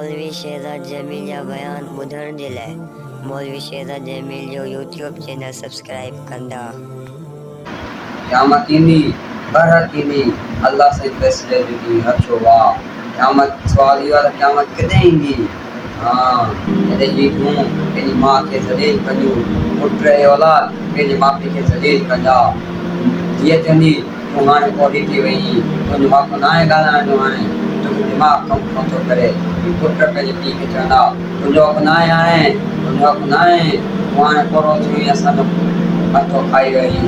मौलवी शहज़ाद जमील जा बयान ॿुधण जे लाइ मौलवी शहज़ाद जमील जो यूट्यूब चैनल सब्सक्राइब कंदा। क़यामत ईंदी बरहक ईंदी अल्लाह से फैसले ॾिनी अचो वाह। क़यामत सुवाल इहो आहे त क़यामत कॾहिं ईंदी? जॾहिं जी तूं पंहिंजी माउ खे ज़लील कंदियूं, पुट ऐं औलाद पंहिंजे माउ पीउ खे ज़लील कंदा। जीअं चवंदी तूं हाणे पौधी थी वई, तुंहिंजो हक़ न आहे ॻाल्हाइण जो, हाणे तुंहिंजो दिमाग़ कमु कोन थो करे। पुट पंहिंजे पीउ खे चवंदा तुंहिंजो हक़ न आहे, हाणे तुंहिंजो हक़ न आहे, तूं हाणे पूरो थी वई, असांजो हथो खाई वई।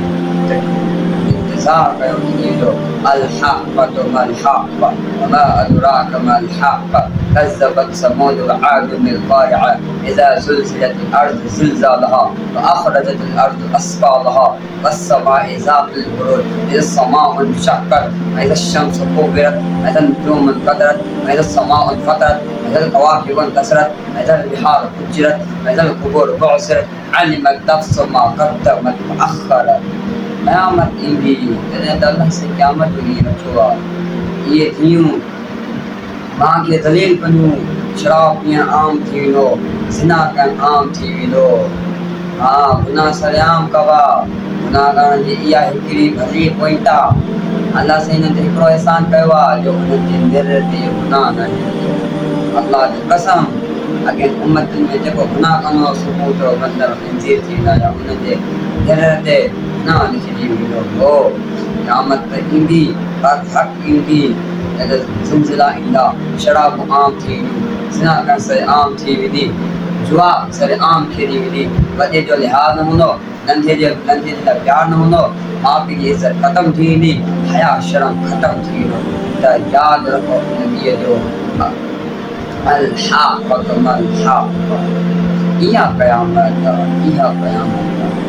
इंतज़ार कयो ॾींहं जो अल-हक़्क़तु मल-हक़्क़ वमा अदराक मल-हक़्क़ कज़्ज़बत समूद वआद बिल-क़ारिअह इज़ा ज़ुलज़िलतिल अर्ज़ु ज़िलज़ालहा व अख़रजतिल अर्ज़ु अस्क़ालहा वस्समाइ ज़ातिल बुरूज इज़्ज़-समाउ इंशक़्क़त व इज़्ज़-शम्सु कुव्विरत व इज़्ज़-नुजूमु इंक़दरत व इज़्ज़-समाउ इंफ़तरत व इज़्ज़ल-कवाकिबु इंतसरत व इज़्ज़ल-बिहारु फ़ुज्जिरत व इज़्ज़ल-क़ुबूरु बु'सिरत अलिमत नफ़्सुम मा क़द्दमत व अख़्ख़रत। क़यामत ईंदी जॾहिं त अल्लाह से क़यामत जो ॾींहुं अचो आहे। इहे धीअरूं माउ खे ज़लील कंदियूं, शराब पीअणु आम थी वेंदो, ज़िना करणु आम थी वेंदो। गुनाह सरेआम कबा। गुनाह करण जी इहा हिकिड़ी भली पॉइंट आहे। अल्लाह से हिन ते हिकिड़ो एहसान कयो आहे जो हुन जे दिलि ते गुनाह न ॾिनो। अल्लाह जी कसम अॻे उम्मतुनि में जेको गुनाह कंदो हो सुबुह जो मंदरु खंजीर थी वेंदा हुआ, हुन जे दिलि ते गुनाह लिखिजी वेंदो हो। क़यामत ईंदी बरहक ईंदी जॾहिं ज़िलज़िला ईंदा, शराब आम थी वेंदियूं, ज़िना करणु सरेआम थी वेंदी, जुआ सरेआम खेॾी वेंदी, वॾे जो लिहाज़ न हूंदो, नंढे जे लाइ प्यारु न हूंदो, माउ पीउ जी इज़त ख़तमु थी वेंदी, हया शर्म ख़तमु थी वेंदो। त यादि रखो हिन ॾींहं जो अल-हक़्क़तु मल-हक़्क़। इहा क़यामत आहे, इहा क़यामत आहे।